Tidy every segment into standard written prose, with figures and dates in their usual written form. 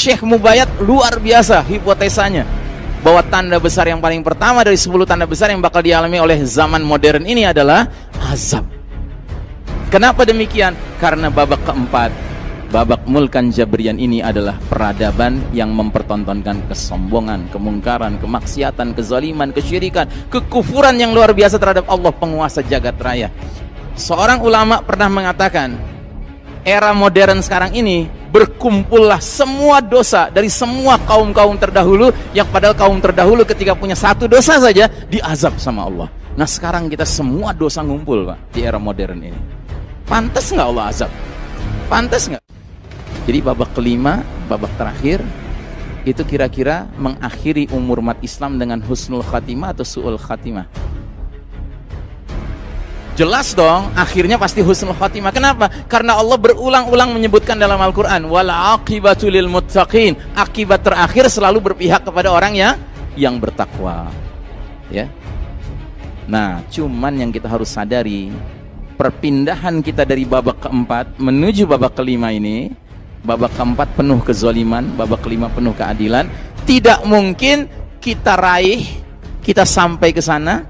Syekh Mubayyad luar biasa hipotesanya bahwa tanda besar yang paling pertama dari 10 tanda besar yang bakal dialami oleh zaman modern ini adalah azab. Kenapa demikian? Karena babak keempat, babak mulkan jabrian ini adalah peradaban yang mempertontonkan kesombongan, kemungkaran, kemaksiatan, kezaliman, kesyirikan, kekufuran yang luar biasa terhadap Allah penguasa jagat raya. Seorang ulama pernah mengatakan, era modern sekarang ini berkumpullah semua dosa dari semua kaum-kaum terdahulu, yang padahal kaum terdahulu ketika punya satu dosa saja diazab sama Allah. Nah sekarang kita semua dosa ngumpul Pak di era modern ini. Pantas nggak Allah azab? Pantas nggak? Jadi babak kelima, babak terakhir itu kira-kira mengakhiri umur umat Islam dengan husnul khatimah atau su'ul khatimah. Jelas dong, akhirnya pasti husnul khatimah. Kenapa? Karena Allah berulang-ulang menyebutkan dalam Al-Quran, wal aqibatu lil muttaqin, akibat terakhir selalu berpihak kepada orang yang bertakwa. Ya. Nah, cuman yang kita harus sadari, perpindahan kita dari babak keempat menuju babak kelima ini, babak keempat penuh kezaliman, babak kelima penuh keadilan, tidak mungkin kita raih, kita sampai ke sana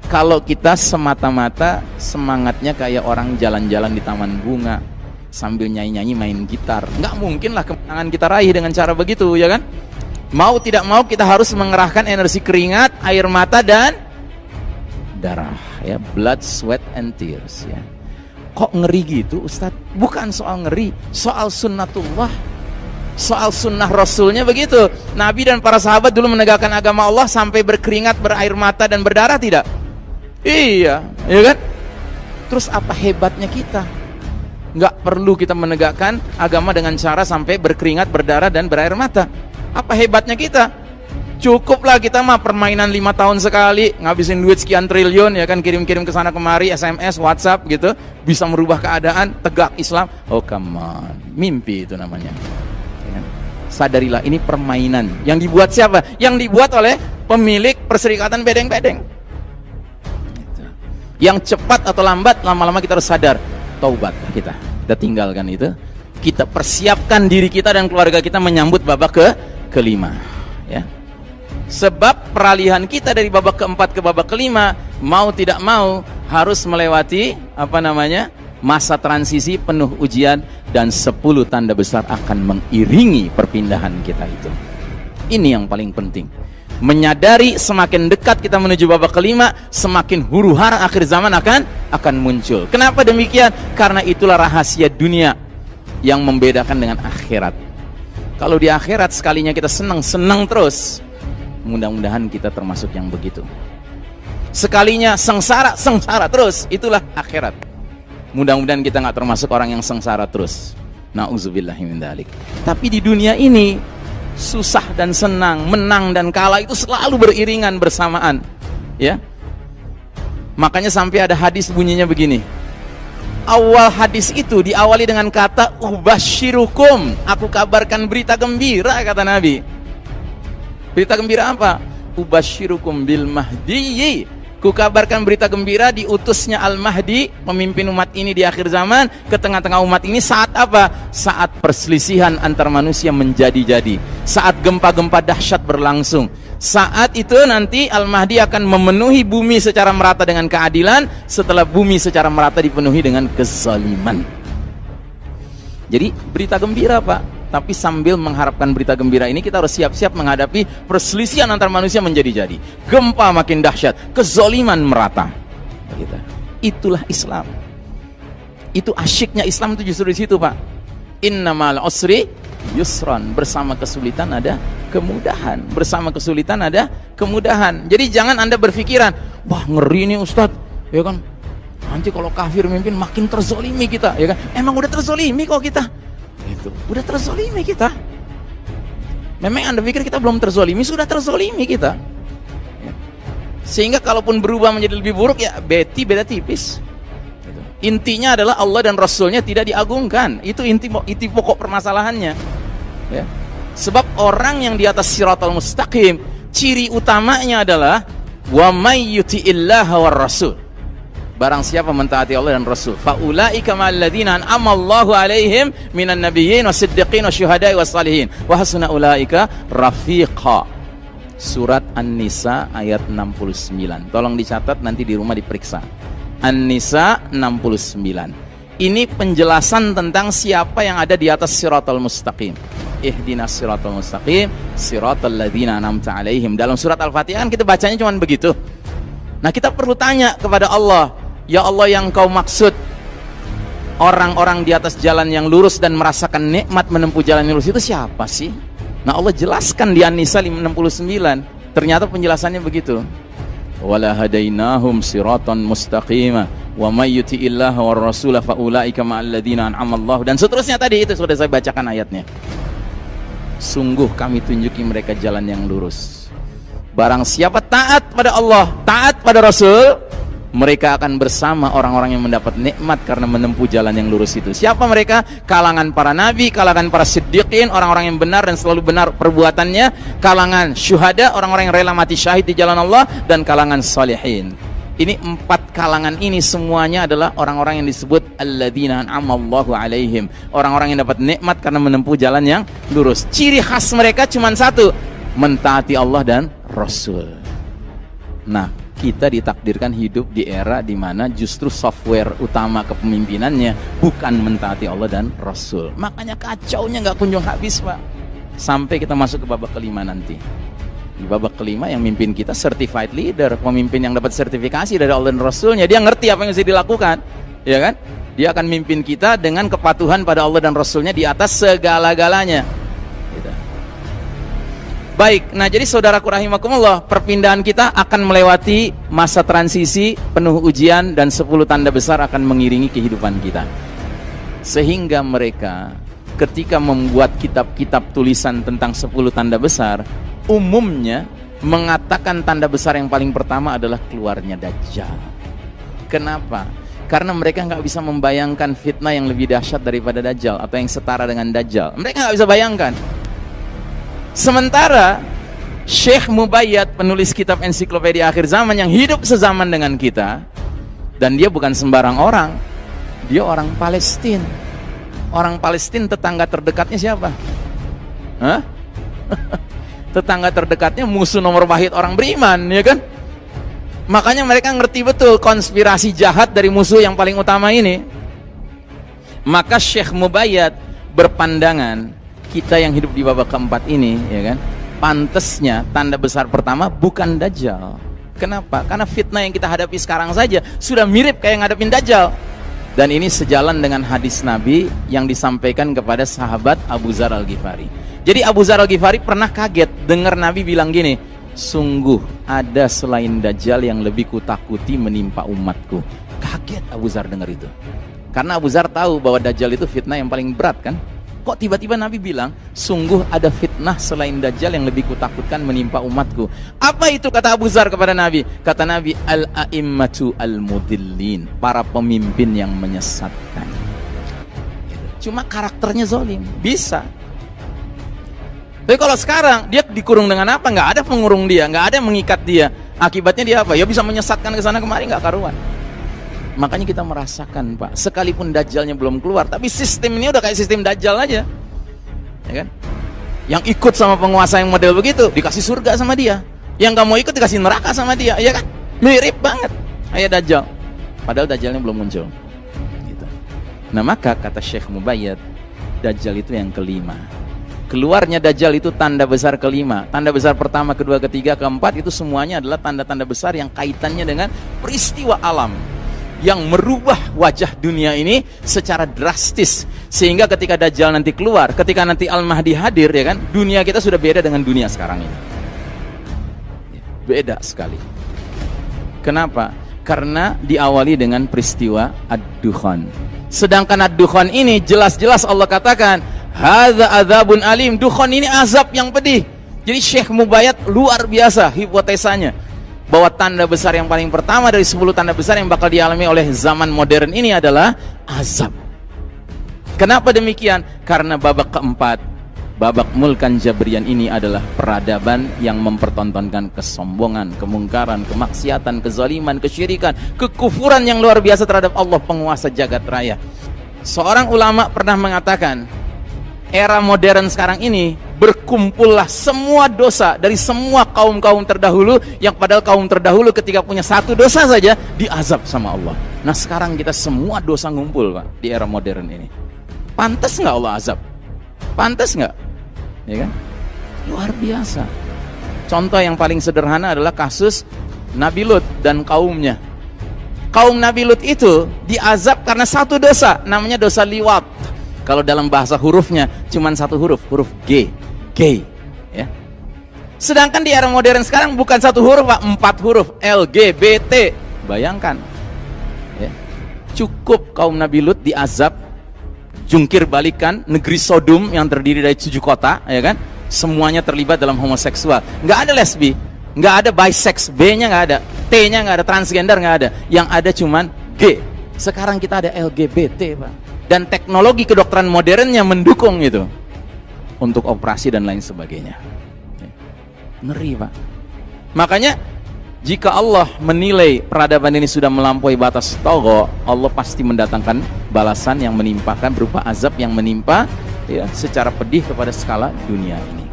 kalau kita semata-mata semangatnya kayak orang jalan-jalan di taman bunga sambil nyanyi-nyanyi main gitar. Nggak mungkin lah kemenangan kita raih dengan cara begitu, ya kan? Mau tidak mau kita harus mengerahkan energi keringat, air mata dan darah, ya, blood, sweat and tears, ya. Kok ngeri gitu Ustadz? Bukan soal ngeri, soal sunnatullah, soal sunnah Rasulnya begitu. Nabi dan para sahabat dulu menegakkan agama Allah sampai berkeringat, berair mata dan berdarah tidak? Iya, ya kan? Terus apa hebatnya kita? Nggak perlu kita menegakkan agama dengan cara sampai berkeringat, berdarah dan berair mata. Apa hebatnya kita? Cukuplah kita mah permainan 5 tahun sekali, ngabisin duit sekian triliun, ya kan, kirim-kirim ke sana kemari, SMS, WhatsApp gitu, bisa merubah keadaan, tegak Islam. Oh come on, mimpi itu namanya. Ya kan? Sadarilah ini permainan. Yang dibuat siapa? Yang dibuat oleh pemilik Perserikatan Bedeng-Bedeng. Yang cepat atau lambat, lama-lama kita harus sadar, taubat kita tinggalkan itu, kita persiapkan diri kita dan keluarga kita menyambut babak kelima, ya. Sebab peralihan kita dari babak keempat ke babak kelima, mau tidak mau harus melewati masa transisi penuh ujian, dan 10 tanda besar akan mengiringi perpindahan kita itu. Ini yang paling penting. Menyadari semakin dekat kita menuju babak kelima, semakin huru-hara akhir zaman akan muncul. Kenapa demikian? Karena itulah rahasia dunia yang membedakan dengan akhirat. Kalau di akhirat sekalinya kita senang-senang terus, mudah-mudahan kita termasuk yang begitu. Sekalinya sengsara terus, itulah akhirat. Mudah-mudahan kita nggak termasuk orang yang sengsara terus. Nauzubillahi min dzalik. Tapi di dunia ini susah dan senang, menang dan kalah itu selalu beriringan bersamaan, ya. Makanya sampai ada hadis bunyinya begini. Awal hadis itu diawali dengan kata ubasyirukum, aku kabarkan berita gembira, kata Nabi. Berita gembira apa? Ubasyirukum bil mahdi, ku kabarkan berita gembira diutusnya Al-Mahdi, pemimpin umat ini di akhir zaman, ke tengah-tengah umat ini saat apa? Saat perselisihan antar manusia menjadi-jadi, saat gempa-gempa dahsyat berlangsung. Saat itu nanti Al-Mahdi akan memenuhi bumi secara merata dengan keadilan, setelah bumi secara merata dipenuhi dengan kezaliman. Jadi berita gembira Pak. Tapi sambil mengharapkan berita gembira ini, kita harus siap-siap menghadapi perselisihan antar manusia menjadi-jadi, gempa makin dahsyat, kezaliman merata. Begitu. Itulah Islam. Itu asyiknya Islam, itu justru di situ Pak. Innamal usri yusran, bersama kesulitan ada kemudahan, bersama kesulitan ada kemudahan. Jadi jangan Anda berpikiran, wah ngeri nih Ustadz, ya kan, nanti kalau kafir mimpin makin terzolimi kita, ya kan. Emang udah terzolimi kok kita, itu udah terzolimi kita. Memang Anda pikir kita belum terzolimi? Sudah terzolimi kita, ya. Sehingga kalaupun berubah menjadi lebih buruk, ya beda tipis. Intinya adalah Allah dan Rasulnya tidak diagungkan. Itu inti pokok permasalahannya, ya. Sebab orang yang di atas siratal mustaqim Ciri utamanya adalah wa may yuti'illaha war rasul. Barang siapa mentaati Allah dan Rasul, faulaika ma'al ladzina an'ama Allahu 'alaihim minan nabiyyin wasiddiqin wasyuhada'i wassalihin wa hasuna ulaika rafiqa. Surat An-Nisa ayat 69. Tolong dicatat, nanti di rumah diperiksa. An-Nisa 69. Ini penjelasan tentang siapa yang ada di atas siratal mustaqim. Ihdinas siratal mustaqim, siratal ladzina an'amta 'alaihim. Dalam surat Al-Fatihah kan kita bacanya cuma begitu. Nah, kita perlu tanya kepada Allah, ya Allah, yang kau maksud orang-orang di atas jalan yang lurus dan merasakan nikmat menempuh jalan yang lurus itu siapa sih? Nah, Allah jelaskan di An-Nisa 69. Ternyata penjelasannya begitu. Wala hadainahum siratan mustaqima wa may yuti'illaha war rasula faulaika ma'al ladzina an'ama Allah, dan seterusnya tadi itu sudah saya bacakan ayatnya. Sungguh kami tunjuki mereka jalan yang lurus. Barang siapa taat pada Allah, taat pada Rasul, mereka akan bersama orang-orang yang mendapat nikmat karena menempuh jalan yang lurus itu. Siapa mereka? Kalangan para nabi, kalangan para siddiqin, orang-orang yang benar dan selalu benar perbuatannya, kalangan syuhada, orang-orang yang rela mati syahid di jalan Allah, dan kalangan salihin. Ini 4 kalangan ini semuanya adalah orang-orang yang disebut alladzina an'ama Allahu 'alaihim, orang-orang yang dapat nikmat karena menempuh jalan yang lurus. Ciri khas mereka cuma satu, mentaati Allah dan Rasul. Nah, kita ditakdirkan hidup di era di mana justru software utama kepemimpinannya bukan mentaati Allah dan Rasul. Makanya kacaunya nggak kunjung habis, Pak. Sampai kita masuk ke babak kelima nanti. Di babak kelima yang mimpin kita certified leader, pemimpin yang dapat sertifikasi dari Allah dan Rasulnya. Dia ngerti apa yang harus dilakukan, ya kan? Dia akan mimpin kita dengan kepatuhan pada Allah dan Rasulnya di atas segala-galanya. Gitu. Baik, nah jadi saudaraku rahimakumullah, perpindahan kita akan melewati masa transisi penuh ujian dan 10 tanda besar akan mengiringi kehidupan kita. Sehingga mereka ketika membuat kitab-kitab tulisan tentang 10 tanda besar, umumnya mengatakan tanda besar yang paling pertama adalah keluarnya Dajjal. Kenapa? Karena mereka nggak bisa membayangkan fitnah yang lebih dahsyat daripada Dajjal atau yang setara dengan Dajjal. Mereka nggak bisa bayangkan. Sementara Syekh Mubayyad, penulis kitab ensiklopedia akhir zaman yang hidup sezaman dengan kita, dan dia bukan sembarang orang, dia orang Palestina. Orang Palestina tetangga terdekatnya siapa? Hah? Tetangga terdekatnya musuh nomor wahid orang beriman, ya kan? Makanya mereka ngerti betul konspirasi jahat dari musuh yang paling utama ini. Maka Syekh Mubayyad berpandangan, kita yang hidup di babak keempat ini, ya kan, pantesnya tanda besar pertama bukan Dajjal. Kenapa? Karena fitnah yang kita hadapi sekarang saja sudah mirip kayak ngadepin Dajjal. Dan ini sejalan dengan hadis Nabi yang disampaikan kepada sahabat Abu Dzar Al-Ghifari. Jadi Abu Dzar Al-Ghifari pernah kaget dengar Nabi bilang gini, sungguh ada selain Dajjal yang lebih kutakuti menimpa umatku. Kaget Abu Dzar dengar itu. Karena Abu Dzar tahu bahwa Dajjal itu fitnah yang paling berat kan. Kok tiba-tiba Nabi bilang, sungguh ada fitnah selain Dajjal yang lebih kutakutkan menimpa umatku. Apa itu kata Abu Dzar kepada Nabi? Kata Nabi, al-a'immatu al-mudillin, para pemimpin yang menyesatkan. Cuma karakternya zalim, bisa. Tapi kalau sekarang dia dikurung dengan apa? Nggak ada pengurung dia, nggak ada yang mengikat dia. Akibatnya dia apa? Ya bisa menyesatkan ke sana kemari, nggak karuan. Makanya kita merasakan, Pak, sekalipun Dajjalnya belum keluar, tapi sistem ini udah kayak sistem Dajjal aja, ya kan? Yang ikut sama penguasa yang model begitu dikasih surga sama dia, yang nggak mau ikut dikasih neraka sama dia, ya kan? Mirip banget kayak Dajjal, padahal Dajjalnya belum muncul. Gitu. Nah maka kata Syekh Mubayyad, Dajjal itu yang kelima. Keluarnya Dajjal itu tanda besar kelima. Tanda besar pertama, kedua, ketiga, keempat itu semuanya adalah tanda-tanda besar yang kaitannya dengan peristiwa alam yang merubah wajah dunia ini secara drastis. Sehingga ketika Dajjal nanti keluar, ketika nanti Al-Mahdi hadir, ya kan, dunia kita sudah beda dengan dunia sekarang ini. Beda sekali. Kenapa? Karena diawali dengan peristiwa Ad-Dukhan. Sedangkan Ad-Dukhan ini jelas-jelas Allah katakan, hadza adzabun alim. Dukhan ini azab yang pedih. Jadi Syekh Mubayyad luar biasa hipotesanya bahwa tanda besar yang paling pertama dari 10 tanda besar yang bakal dialami oleh zaman modern ini adalah azab. Kenapa demikian? Karena babak keempat babak mulkan Jabrian ini adalah peradaban yang mempertontonkan kesombongan, kemungkaran, kemaksiatan, kezaliman, kesyirikan, kekufuran yang luar biasa terhadap Allah penguasa jagat raya. Seorang ulama pernah mengatakan, era modern sekarang ini berkumpullah semua dosa dari semua kaum-kaum terdahulu, yang padahal kaum terdahulu ketika punya satu dosa saja diazab sama Allah. Nah sekarang kita semua dosa ngumpul, Pak, di era modern ini. Pantas nggak Allah azab? Pantas nggak? Ya kan? Luar biasa. Contoh yang paling sederhana adalah kasus Nabi Lut dan kaumnya. Kaum Nabi Lut itu diazab karena satu dosa, namanya dosa liwat. Kalau dalam bahasa hurufnya cuma satu huruf, huruf G, gay, ya. Sedangkan di era modern sekarang bukan satu huruf, Pak, 4 huruf, LGBT. Bayangkan, ya. Cukup kaum Nabi Lut diazab, jungkir balikan negeri Sodom yang terdiri dari 7 kota, ya kan? Semuanya terlibat dalam homoseksual. Nggak ada lesbi, nggak ada bisex, B-nya nggak ada, T-nya nggak ada, transgender nggak ada. Yang ada cuman G. Sekarang kita ada LGBT, Pak. Dan teknologi kedokteran modernnya mendukung itu untuk operasi dan lain sebagainya. Ngeri, Pak. Makanya jika Allah menilai peradaban ini sudah melampaui batas tagha, Allah pasti mendatangkan balasan yang menimpakan berupa azab yang menimpa, ya, secara pedih kepada skala dunia ini.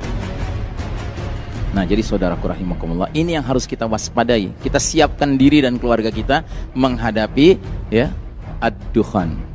Nah, jadi saudaraku rahimakumullah, ini yang harus kita waspadai. Kita siapkan diri dan keluarga kita menghadapi, ya, ad-dukhan.